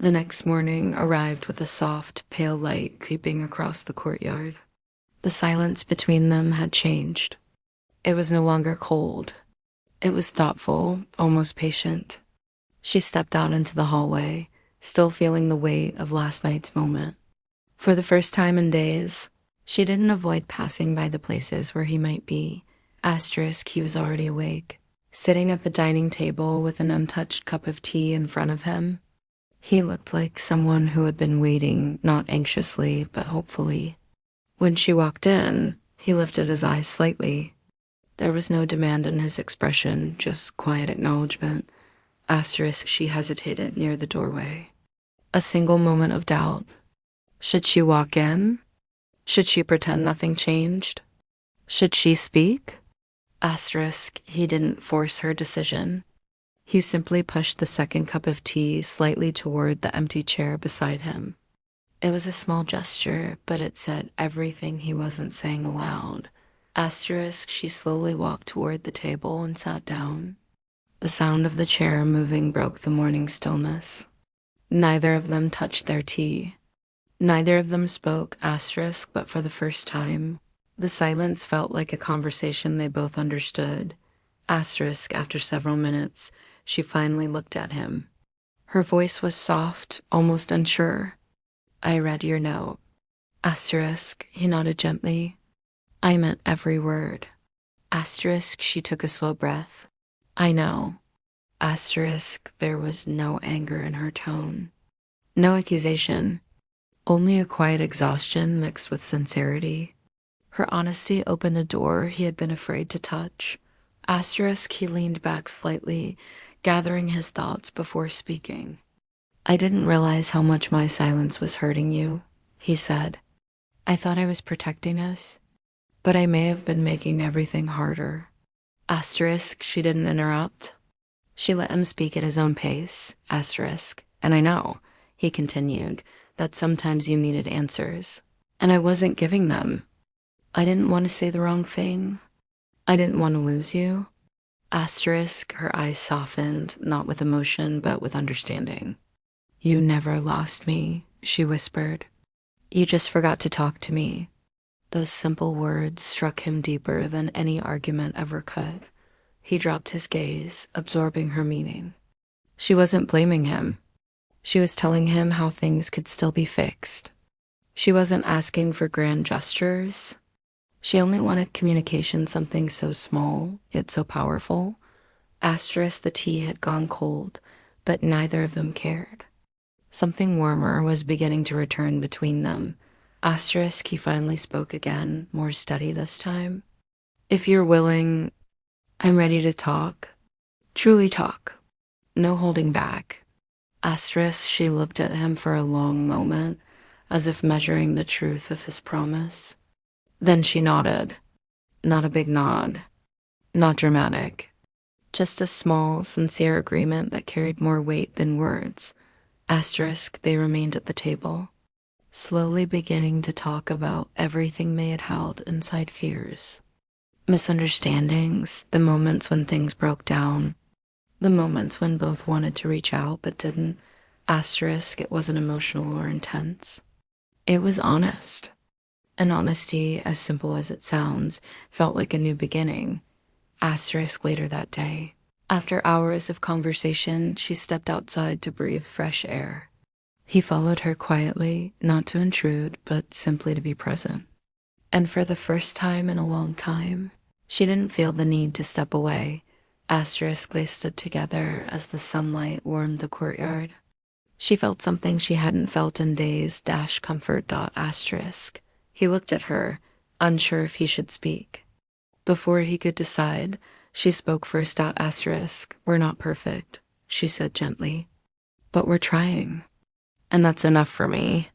The next morning arrived with a soft, pale light creeping across the courtyard. The silence between them had changed. It was no longer cold. It was thoughtful, almost patient. She stepped out into the hallway, still feeling the weight of last night's moment. For the first time in days, she didn't avoid passing by the places where he might be. Asterisk, he was already awake, sitting at the dining table with an untouched cup of tea in front of him. He looked like someone who had been waiting, not anxiously, but hopefully. When she walked in, he lifted his eyes slightly. There was no demand in his expression, just quiet acknowledgement. Asterisk, she hesitated near the doorway. A single moment of doubt. Should she walk in? Should she pretend nothing changed? Should she speak? Asterisk, he didn't force her decision. He simply pushed the second cup of tea slightly toward the empty chair beside him. It was a small gesture, but it said everything he wasn't saying aloud. Asterisk, she slowly walked toward the table and sat down. The sound of the chair moving broke the morning stillness. Neither of them touched their tea. Neither of them spoke, asterisk, but for the first time, the silence felt like a conversation they both understood. Asterisk, after several minutes, she finally looked at him. Her voice was soft, almost unsure. I read your note. Asterisk, he nodded gently. I meant every word. Asterisk, she took a slow breath. I know. Asterisk, there was no anger in her tone. No accusation. Only a quiet exhaustion mixed with sincerity. Her honesty opened a door he had been afraid to touch. Asterisk, he leaned back slightly, gathering his thoughts before speaking. I didn't realize how much my silence was hurting you, he said. I thought I was protecting us, but I may have been making everything harder. Asterisk, she didn't interrupt. She let him speak at his own pace, asterisk, and I know, he continued, that sometimes you needed answers, and I wasn't giving them. I didn't want to say the wrong thing. I didn't want to lose you. Asterisk, her eyes softened, not with emotion, but with understanding. You never lost me, she whispered. You just forgot to talk to me. Those simple words struck him deeper than any argument ever could. He dropped his gaze, absorbing her meaning. She wasn't blaming him. She was telling him how things could still be fixed. She wasn't asking for grand gestures. She only wanted communication, something so small, yet so powerful. Asterisk, the tea had gone cold, but neither of them cared. Something warmer was beginning to return between them. Asterisk, he finally spoke again, more steady this time. If you're willing, I'm ready to talk. Truly talk. No holding back. Asterisk, she looked at him for a long moment, as if measuring the truth of his promise. Then she nodded. Not a big nod. Not dramatic. Just a small, sincere agreement that carried more weight than words. Asterisk, they remained at the table, slowly beginning to talk about everything they had held inside fears. Misunderstandings, the moments when things broke down, the moments when both wanted to reach out but didn't. Asterisk, it wasn't emotional or intense. It was honest. An honesty, as simple as it sounds, felt like a new beginning. Asterisk, later that day, after hours of conversation, she stepped outside to breathe fresh air. He followed her quietly, not to intrude, but simply to be present. And for the first time in a long time, she didn't feel the need to step away. Asterisk, they stood together as the sunlight warmed the courtyard. She felt something she hadn't felt in days, comfort. Asterisk. He looked at her, unsure if he should speak. Before he could decide, she spoke first. Asterisk. We're not perfect, she said gently. But we're trying. And that's enough for me.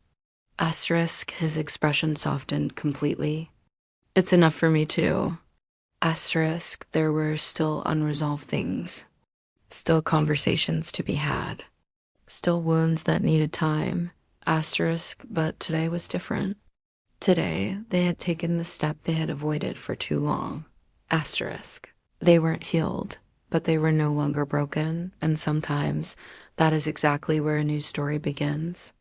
Asterisk, his expression softened completely. It's enough for me too. Asterisk, there were still unresolved things. Still conversations to be had. Still wounds that needed time. Asterisk, but today was different. Today, they had taken the step they had avoided for too long. Asterisk. They weren't healed, but they were no longer broken, and sometimes That is exactly where a new story begins.